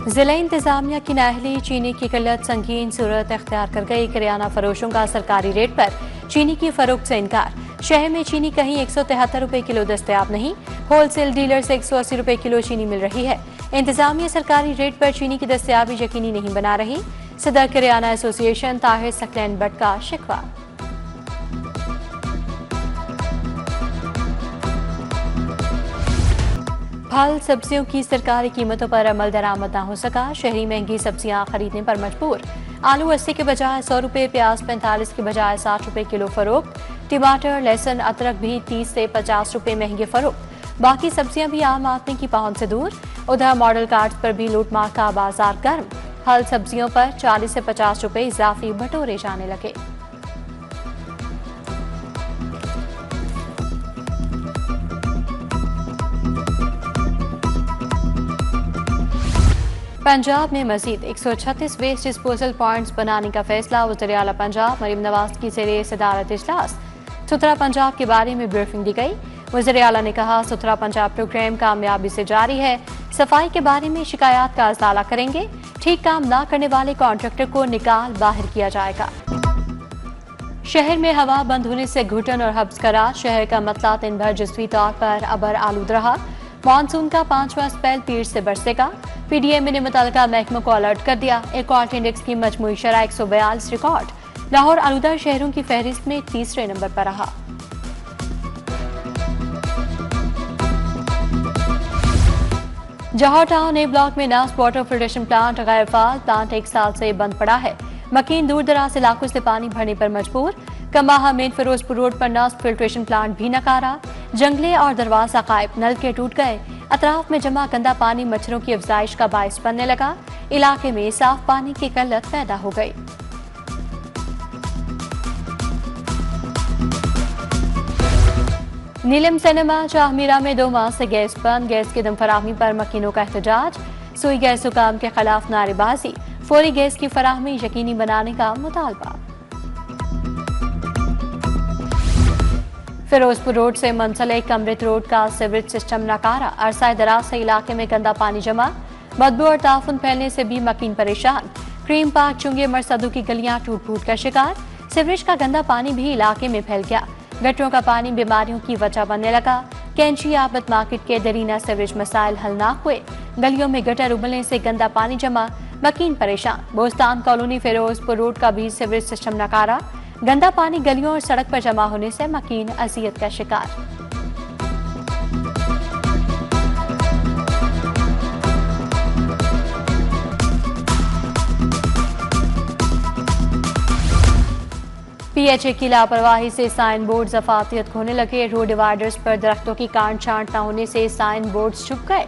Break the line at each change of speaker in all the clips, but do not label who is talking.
जिला इंतजामिया की नाअहली चीनी की किल्लत संगीन सूरत अख्तियार कर गई। किराना फरोशों का सरकारी रेट पर चीनी की फरोख्त से इनकार। शहर में चीनी कहीं 173 रुपए किलो दस्तयाब नहीं। होलसेल डीलर से 180 रुपए किलो चीनी मिल रही है। इंतजामिया सरकारी रेट पर चीनी की दस्तयाबी यकीनी नहीं बना रही। सदर किराना एसोसिएशन ताहिर सकलैन बट का शिकवा। फल सब्जियों की सरकारी कीमतों पर अमल दरामद न हो सका। शहरी महंगी सब्जियां खरीदने पर मजबूर। आलू 80 के बजाय 100 रुपए, प्याज 45 के बजाय 60 रुपए किलो फरोख्त। टमाटर, लहसुन, अदरक भी 30 से 50 रुपए महंगे फरोख्त। बाकी सब्जियां भी आम आदमी की पहुंच से दूर। उधर मॉडल कार्ड पर भी लूटमार का बाजार गर्म। फल सब्जियों पर 40 से 50 रुपए इजाफी बटोरे जाने लगे। पंजाब में मजीद 136 वेस्ट डिस्पोजल पॉइंट्स बनाने का फैसला। वज़ीर आला पंजाब मरीम नवाज की ज़ेरे सदारत इजलास सुथरा पंजाब के बारे में ब्रीफिंग दी गई। वज़ीर आला ने कहा, सुथरा पंजाब प्रोग्राम कामयाबी से जारी है। सफाई के बारे में शिकायत का इज़ाला करेंगे। ठीक काम न करने वाले कॉन्ट्रैक्टर को निकाल बाहर किया जाएगा। शहर में हवा बंद होने से घुटन और हब्स करार। शहर का मतला दिन भर जज़वी तौर पर अबर आलूद रहा। मानसून का 5वां स्पेल पीर से बरसेगा। पीडीएम ने मुतल्लिका महकमों को अलर्ट कर दिया। एयरक्वालिटी इंडेक्स की मजमूई शरह 142 रिकॉर्ड। लाहौर आलूदा शहरों की फहरिस्त में तीसरे नंबर पर रहा। जौहर टाउन ए ब्लॉक में नास्ट वाटर फिल्ट्रेशन प्लांट गैर फाल। प्लांट 1 साल से बंद पड़ा है। मकीन दूर दराज इलाकों से पानी भरने पर मजबूर। कमाहा मेन फिरोजपुर रोड पर नास्ट फिल्ट्रेशन प्लांट भी नकारा। जंगले और दरवाजा गायब। नलके टूट गए। अतराफ में जमा गंदा पानी मच्छरों की अफजाइश का बायस बनने लगा। इलाके में साफ पानी की किल्लत पैदा हो गई। नीलम सिनेमा शाहमीरा में 2 माह से गैस बंद। गैस की दम फराहमी पर मकीनों का एहतजाज। सुई गैस हुकाम के खिलाफ नारेबाजी। फौरी गैस की फराहमी यकीनी बनाने का मुतालबा। फिरोजपुर रोड से मुंसलिक अमृत रोड का सीवरेज सिस्टम नकारा। अरसा दराज से इलाके में गंदा पानी जमा। बदबू और ताफुन फैलने से भी मकीन परेशान। क्रीम पार्क चुंगे मरसदू की गलियां टूट फूट का शिकार। सीवरेज का गंदा पानी भी इलाके में फैल गया। गटरों का पानी बीमारियों की वजह बनने लगा। कैंची आबद मार्केट के दरीना सीवरेज मसाइल हल न हुए। गलियों में गटर उबलने से गंदा पानी जमा। मकीन परेशान। बोस्तान कॉलोनी फिरोजपुर रोड का भी सीवरेज सिस्टम नकारा। गंदा पानी गलियों और सड़क पर जमा होने से मकीन अजियत का शिकार। पीएचए की लापरवाही से साइन बोर्ड अफातियत खोने लगे। रोड डिवाइडर्स पर दरख्तों की काट छांट न होने से साइन बोर्ड छुप गए।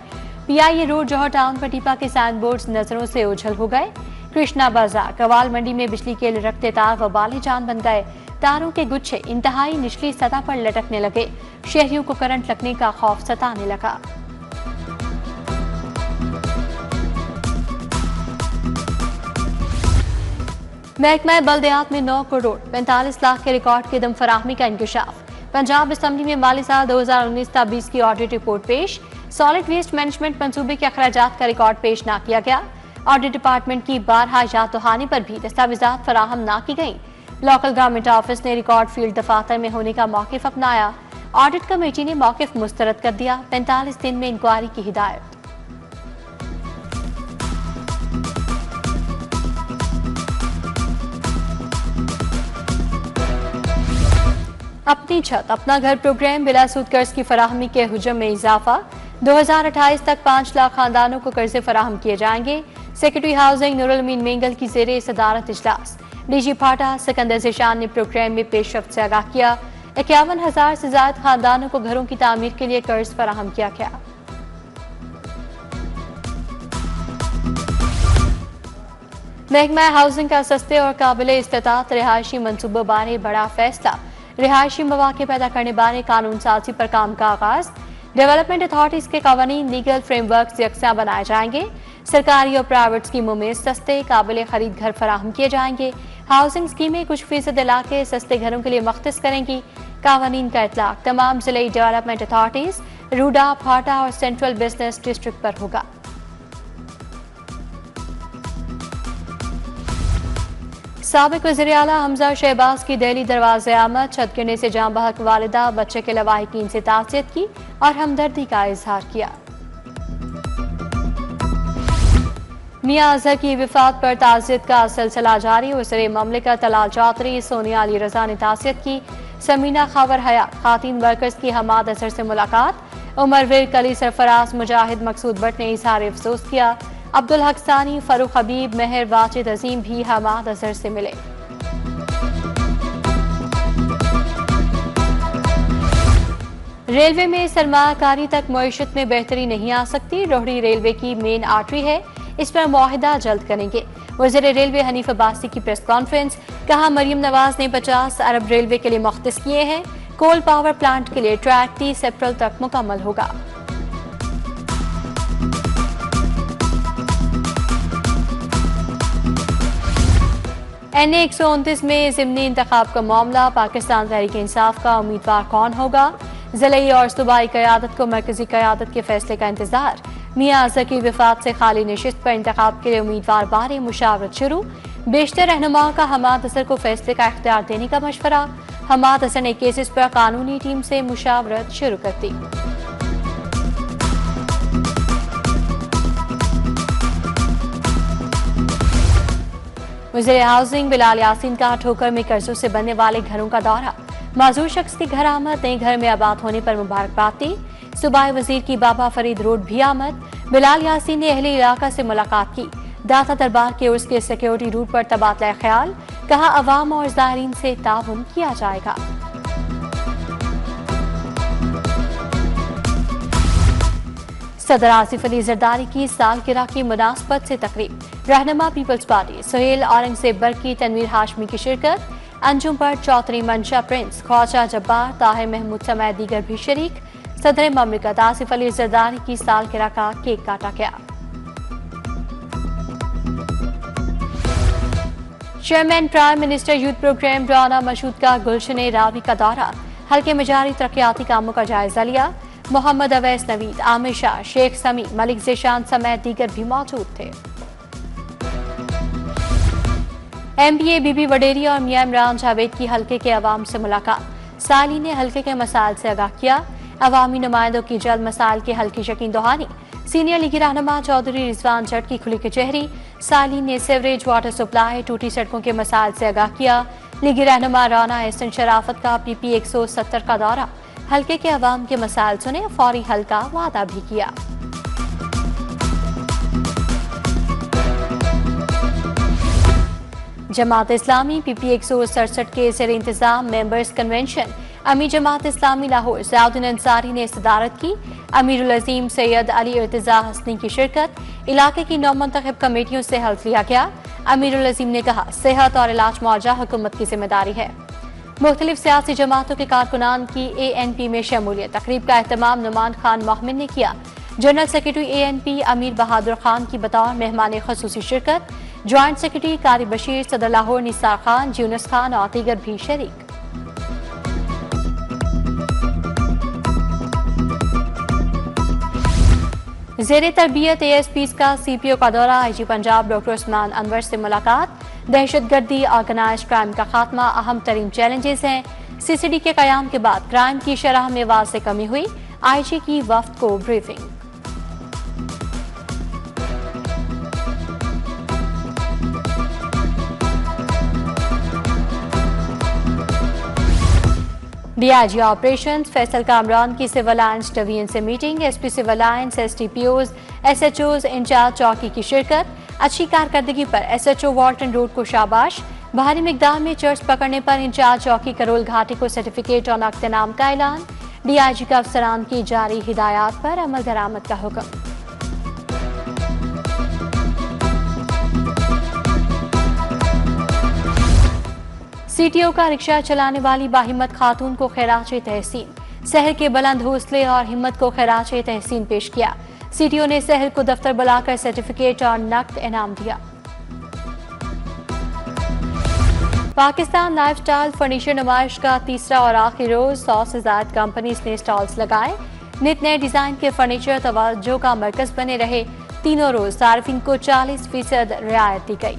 पीआईए रोड जौहर टाउन पटीपा के साइन बोर्ड नजरों से ओझल हो गए। कृष्णा बाजार कवाल मंडी में बिजली के लटकते तार वबाले जान बन गए। तारों के गुच्छे इंतहाई निचली सतह पर लटकने लगे। शहरियों को करंट लगने का खौफ सताने लगा। महकमा बल्दियात में 9 करोड़ 45 लाख के रिकॉर्ड की दम फराहमी का इंकशाफ। पंजाब असम्बली में माली साल 2019-20 की ऑडिट रिपोर्ट पेश। सॉलिड वेस्ट मैनेजमेंट मंसूबे के अखराजात का रिकॉर्ड पेश न किया गया। ऑडिट डिपार्टमेंट की बारहा याद दहानी पर भी दस्तावेजात फराहम न की गई। लोकल गवर्नमेंट ऑफिस ने रिकॉर्ड फील्ड दफातर में होने का मौकिफ अपनाया। ऑडिट कमेटी ने मौकिफ मुस्तरद कर दिया। 45 दिन में इंक्वायरी की हिदायत। अपनी छत अपना घर प्रोग्राम बिला सूद कर्ज की फराहमी के हुजम में इजाफा। 2028 तक 5 लाख खानदानों को कर्जे फराहम किए जाएंगे। सेक्रेटरी हाउसिंग नूरुल अमीन मेंगल की ज़ेरे सदारत इजलास। डीजी फाटा सिकंदर ज़िशान ने प्रोग्राम में पेशरफ्त से आगाह किया। 51,000 से ज्यादा खानदानों को घरों की तामीर के लिए कर्ज फराहम किया गया। महकमा हाउसिंग का सस्ते और काबिल इस्तेतात रिहायशी मनसूबों बारे बड़ा फैसला। रिहायशी मौके पैदा करने बारे कानून साजी पर काम का आगाज। डेवलपमेंट अथॉरिटीज के कवानीन लीगल फ्रेमवर्क यकसा बनाए जाएंगे। सरकारी और प्राइवेट स्कीमों में सस्ते काबिल खरीद घर फराहम किए जाएंगे। हाउसिंग स्कीमें कुछ फीसद इलाके सस्ते घरों के लिए मख्तिस करेंगी। कावानीन का इतलाक तमाम जिले डेवलपमेंट अथॉरिटीज, रूडा, फाटा और सेंट्रल बिजनेस डिस्ट्रिक्ट पर होगा। साबिक वज़ीर आला हमजा शहबाज की दिल्ली दरवाजे आमद, छत गिरने से जाँ बहक वालिदा बच्चे के लवाहिकीन से ताज़ियत की और हमदर्दी का इजहार किया। मियां अजहर की विफात पर ताज़ियत का सिलसिला जारी, वज़ीर ममलिकत तलाल चौधरी, सोनिया अली रजा ने ताज़ियत की। समीना खबर हया खातीन वर्कर्स की हमाद अजहर से मुलाकात, उमर वीर कली सरफराज मुजाहिद मकसूद भट्ट ने इजहार अफसोस किया। अब्दुल हक सानी, फरूख हबीब, मेहर वाजिद अजीम भी हमाद अजहर से मिले। रेलवे में सरमाकारी तक मईशत में बेहतरी नहीं आ सकती, रोहड़ी रेलवे की मेन आर्टरी है, इस पर मुआहिदा जल्द करेंगे। वज़ीर रेलवे हनीफ अब्बासी की प्रेस कॉन्फ्रेंस, कहा मरियम नवाज ने 50 अरब रेलवे के लिए मुख्तस किए हैं। कोल पावर प्लांट के लिए ट्रैक 30 अप्रैल तक मुकम्मल होगा। NA 129 में ज़िमनी इंतखाब का मामला, पाकिस्तान तहरीक इंसाफ का उम्मीदवार कौन होगा? ज़िले और सूबाई क़यादत को मरकजी क़यादत के फैसले का इंतजार। मियां अजहर की विफात से खाली नशिस्त पर इंतखाब के लिए उम्मीदवार बारे मुशावरत शुरू, बेशतर रहनुमाओं का हमाद अजहर को फैसले का इख्तियार देने का मशवरा। हमाद अजहर ने केसेस पर कानूनी टीम से मुशावरत शुरू कर दी। वज़ीर हाउसिंग बिलाल यासीन का ठोकर में कर्जों से बनने वाले घरों का दौरा, माजूर शख्स के घर आमद, नए घर में आबाद होने पर मुबारकबाद दी। सूबाई वजीर की बाबा फरीद रोड भी आमद, बिलाल यासीन ने अहले इलाका से मुलाकात की। दाता दरबार के उर्स के सिक्योरिटी रूट पर तबादला ख्याल, कहा अवाम और ज़ायरीन से ताउन किया जाएगा। सदर आसिफ अली जरदारी की सालगिरह की मुनासबत से तकरीब, रहनुमा पीपल्स पार्टी सुहेल औरंगजेब बरकी, तनवीर हाशमी की शिरकत। अंजुम पर चौधरी मंशा प्रिंस, ख्वाजा जब्बार, ताहिर महमूद समेत दीगर भी शरीक। सदर ममलिकत आसिफ अली जरदारी की सालगिरह का केक काटा गया। Chairman prime minister youth program Rana Mashhood का गुलशन रावी का दौरा, हल्के में जारी तरक्याती कामों का जायजा लिया। मोहम्मद अवैस नवीद, आमिर शाह, शेख समी, मलिक ज़ेशान समेत दीगर भी मौजूद थे। MBA बीबी वडेरी और मियां इमरान जावेद की हल्के के अवाम से मुलाकात, साली ने हल्के के मसाइल से आगाह किया। अवामी नुमाइंदों की जल्द मसाइल के हल की यकीन दहानी, सीनियर लीगी रहनुमा चौधरी रिजवान जट की खुली कचहरी। साली ने सीवरेज, वाटर सप्लाई, टूटी सड़कों के मसाइल से आगाह किया। लीगी रहनुमा राना एहसन शराफत का PP 170 का दौरा, हल्के के अवाम के मसाइल सुने, फौरी हल का वादा भी किया। जमात इस्लामी PP 167 के ज़ेर इंतजाम मेंबर्स कन्वेंशन, अमीर जमात इस्लामी लाहौर ज़ियाउद्दीन अंसारी ने सदारत की। अमीरुल अज़ीम सैयद अली इर्तिज़ा हसनी की शिरकत, इलाके की 9 मुंतखब कमेटियों से हल्फ लिया गया। अमीरुल अज़ीम ने कहा सेहत और इलाज मुआवजा हुकूमत की जिम्मेदारी है। मुख्तलिफ सियासी जमातों के कारकुनान की ANP में शमूलियत, तकरीब का एहतमाम नुमान खान मोहमिन ने किया। जनरल सेक्रेटरी ANP अमीर बहादुर खान की बतौर मेहमान खसूसी शिरकत, ज्वाइंट सेक्रेटरी कारी बशीर, सदर लाहौर निसार खान, यूनुस खान और दीगर भी शरीक। ज़ेरे तरबियत ASPs का CPO का दौरा, IG पंजाब डॉक्टर उस्मान अनवर से मुलाकात। दहशतगर्दी, ऑर्गेनाइज्ड क्राइम का खात्मा अहम तरीन चैलेंजेस हैं। CCD के कयाम के बाद क्राइम की शरह में वाज़ेह कमी हुई, IG की वफ्द को briefing. DIG operations Faisal Kamran की सिविल लाइन्स डिवीजन से meeting, SP civil lines, STPOs, SHOs incharge चौकी की शिरकत। अच्छी कारकर्दगी पर SHO वॉल्टन रोड को शाबाश। भारी मिकदार में चर्च पकड़ने पर इंचार्ज चौकी करोल घाटी को सर्टिफिकेट और नक़द इनाम का ऐलान। DIG का अफसरान की जारी हिदायत पर अमल दरामद का हुक्म। CTO का रिक्शा चलाने वाली बाहिम्मत खातून को खैराज तहसीन, शहर के बुलंद हौसले और हिम्मत को खैराज तहसीन पेश किया। CTO ने शहर को दफ्तर बुलाकर सर्टिफिकेट और नकद इनाम दिया। पाकिस्तान लाइफस्टाइल फर्नीचर नुमाइश का तीसरा और आखिरी रोज 100 से ज्यादा कंपनीज ने स्टॉल्स लगाए। नित नए डिजाइन के फर्नीचर तवज्जो का मरकज बने रहे। तीनों रोज सार्फिन को 40% रियायत दी गई।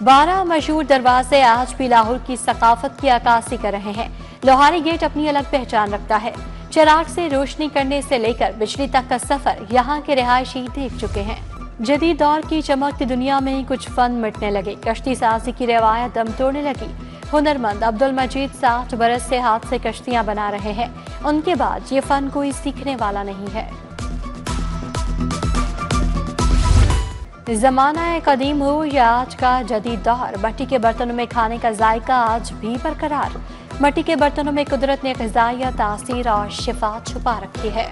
12 मशहूर दरवाजे आज भी लाहौर की सकाफत की अक्कासी कर रहे हैं। लोहारी गेट अपनी अलग पहचान रखता है। चिराग से रोशनी करने से लेकर बिजली तक का सफर यहाँ के रिहायशी देख चुके हैं। जदीद दौर की चमकती दुनिया में ही कुछ फन मिटने लगे। कश्ती साजी की रिवायत दम तोड़ने लगी। हुनरमंद अब्दुल मजीद 60 बरस से हाथ से कश्तियां बना रहे हैं। उनके बाद ये फन कोई सीखने वाला नहीं है। जमाना कदीम हो या आज का जदीद दौर, मट्टी के बर्तनों में खाने का जायका आज भी बरकरार। मट्टी के बर्तनों में कुदरत ने ग़िज़ाई तासीर और शिफा छुपा रखी है।